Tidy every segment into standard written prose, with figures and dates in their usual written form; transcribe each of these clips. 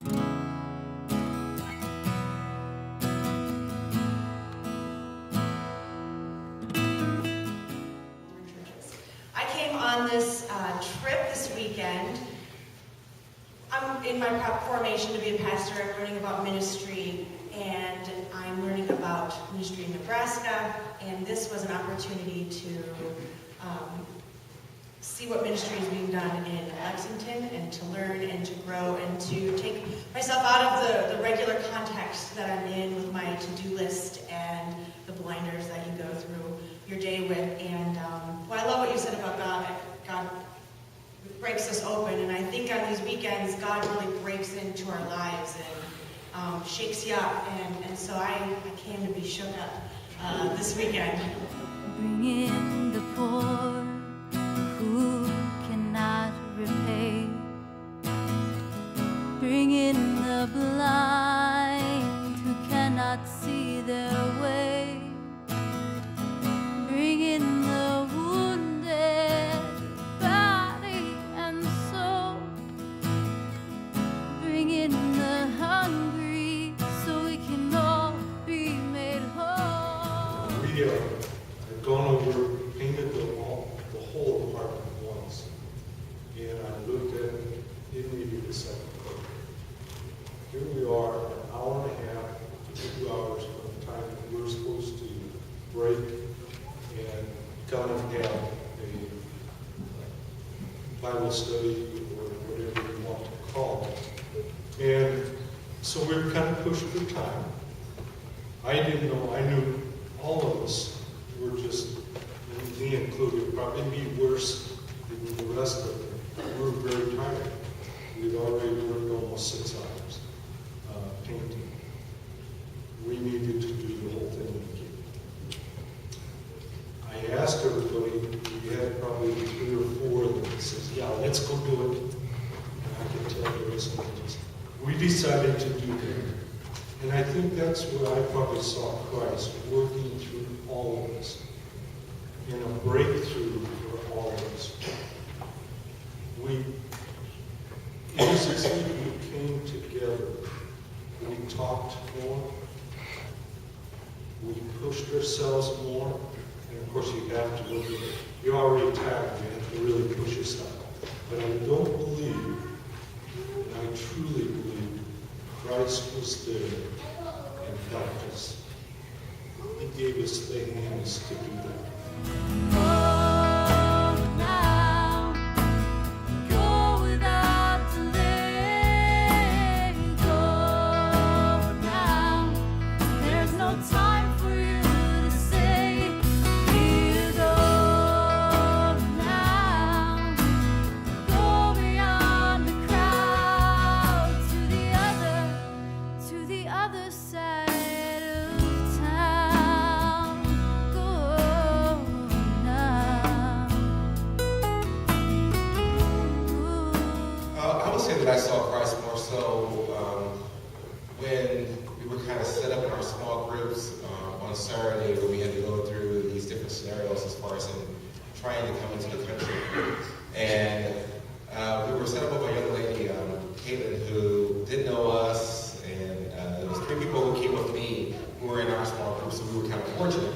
I came on this trip this weekend. I'm in my formation to be a pastor. I'm learning about ministry, and I'm learning about ministry in Nebraska, and this was an opportunity to see what ministry is being done in Lexington, and to learn and to grow and to take myself out of the regular context that I'm in with my to-do list and the blinders that you go through your day with. And well, I love what you said about God. God breaks us open, and I think on these weekends God really breaks into our lives and shakes you up, and so I came to be shook up this weekend. Bring in the poor who cannot repay. Bring in the blind who cannot see their way. Bring in the wounded, body and soul. Bring in the hungry, so we can all be made whole. We had gone over, painted the whole apartment once, and I looked at it, it needed a second coat. Here we are, an hour and a half to 2 hours from the time that we're supposed to break and come and have a Bible study or whatever you want to call it. And so we were kind of pushed for time. I didn't know, I knew all of us were just, me included, probably me worse than the rest of them. We were very tired. We'd already worked almost 6 hours painting. We needed to do the whole thing again. I asked everybody, we had probably 3 or 4 of them that says, yeah, let's go do it. And I can tell the rest of them, we decided to do that. And I think that's where I probably saw Christ working through all of us, in a breakthrough for all of us. It was as if we came together. We talked more. We pushed ourselves more. And of course, you have to look at it. You're already tired. You have to really push yourself. But I don't believe, and I truly believe, Christ was there and helped us. He gave us the hands to do that. I saw Christ more so when we were kind of set up in our small groups on Saturday, where we had to go through these different scenarios as far as in trying to come into the country. And we were set up with a young lady, Caitlin, who didn't know us, and there was 3 people who came with me who were in our small group, so we were kind of fortunate.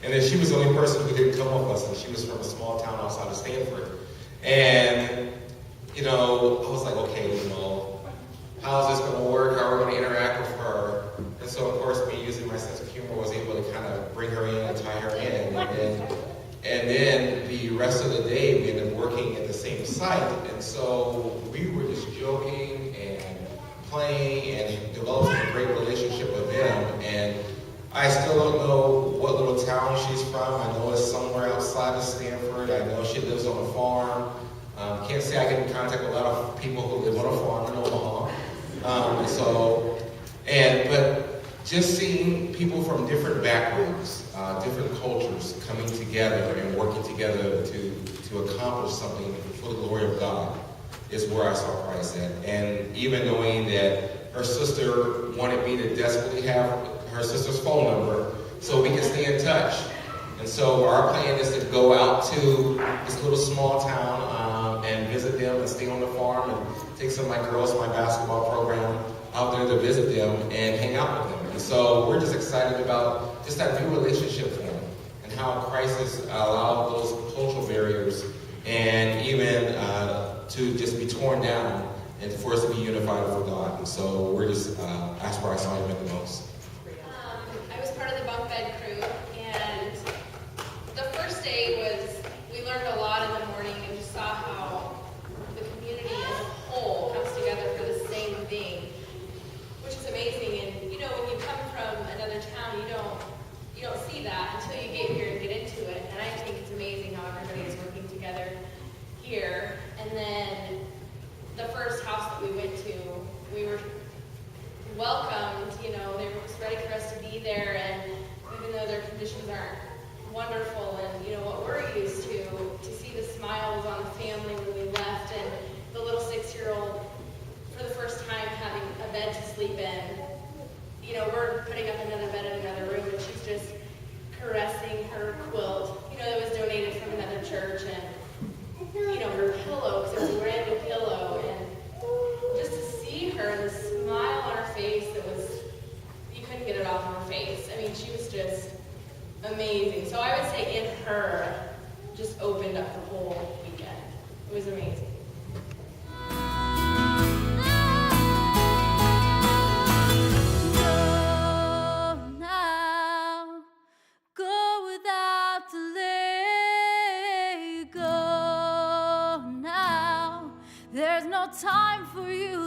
And then she was the only person who didn't come with us, and she was from a small town outside of Stanford. And I was like, okay, how is this going to work? How are we going to interact with her? And so, of course, me using my sense of humor was able to kind of bring her in and tie her in. And then the rest of the day, we ended up working at the same site. And so we were just joking and playing and developing a great relationship with them. And I still don't know what little town she's from. I know it's somewhere outside of Stanford. I know she lives on a farm. Can't say I get in contact with a lot of people who live on a farm in Omaha. But just seeing people from different backgrounds, different cultures coming together and working together to accomplish something for the glory of God is where I saw Christ at. And even knowing that her sister wanted me to desperately have her sister's phone number so we can stay in touch. And so our plan is to go out to this little small town and visit them and stay on the farm and take some of my girls to my basketball program. them and hang out with them. And so we're just excited about just that new relationship form and how Christ has allowed those cultural barriers and even to just be torn down and for us to be unified with God. And so we're just, that's where I saw him at the most. I was part of the bunk bed crew, and the first day was, we learned a lot in the morning and just saw how the community as a whole comes together for the same thing, which is amazing. And you know, when you come from another town, you don't see that until you get here and get into it. And I think it's amazing how everybody is working together here. And then the first house that we went to, we were welcomed, you know, they were just ready for us to be there, and even though their conditions aren't wonderful and, you know, what we're used to see the smiles on the family when we left, and the little 6-year-old, for the first time, having a bed to sleep in. You know, we're putting up another bed in another room, and she's just caressing her quilt, you know, that was donated from another church, and, you know, her pillow, because it was a brand new pillow, and just to see her, the smile on her face that was, you couldn't get it off of her face. I mean, she was just amazing. So I would say in her, just opened up the whole weekend. It was amazing. Go now, go without delay. Go now, there's no time for you